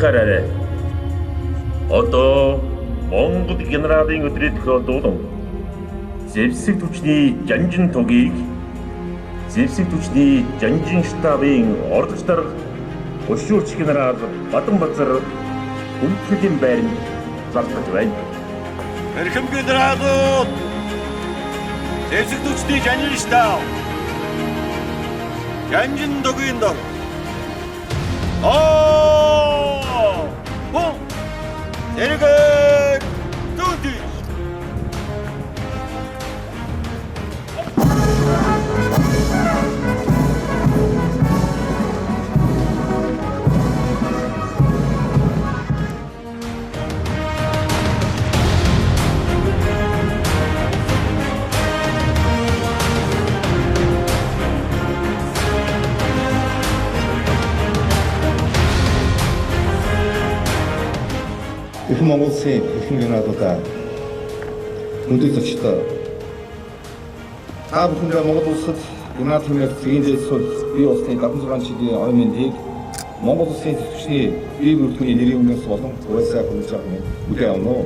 анхаараарай. Одоо Монгол генералын өдрийн тохиолдуулан зэвсэг түвшний жанжин тугийг зэвсэг түвшний жанжин штабын ордогч нар Өшөөрч генерал Баданбазар хүндэтгэлийн байранд зарлаж байна. Эрхэм генералууд зэвсэг түвшний жанжин штаб жанжин тугийн дор эргээд дүүти Их Монгол Улсын эрхэм генералуудаа өндөр зочдоо та бүхэндээ Монгол улсад генерал хэмээх цэгийн дээл сул бие усны 76 жилийн ой мэндийг Монгол улсын түвшний бие бүртгэний нэрийн өмнөөс болон уусаа хүлээж авах нь үгүй явна уу?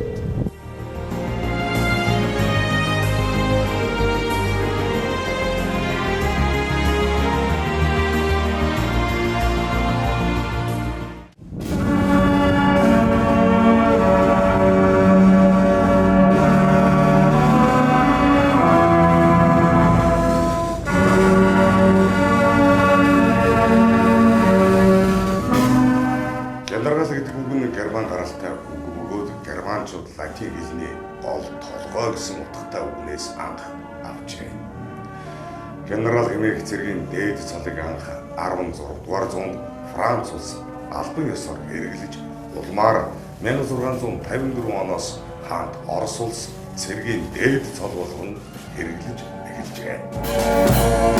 Генерал гэдэг үг нь герман гаралтай үг бөгөөд германчууд латин хэлний гол толгой гэсэн утгатай үгнээс анх авчээ. Генерал хэмээх цэргийн дээд цолыг анх 16 дугаар зуунд Франц улс албан ёсоор хэрэглэж улмаар 1654 оноос хаант Орос улс цэргийн дээд цол болгон хэрэглэж эхэлжээ.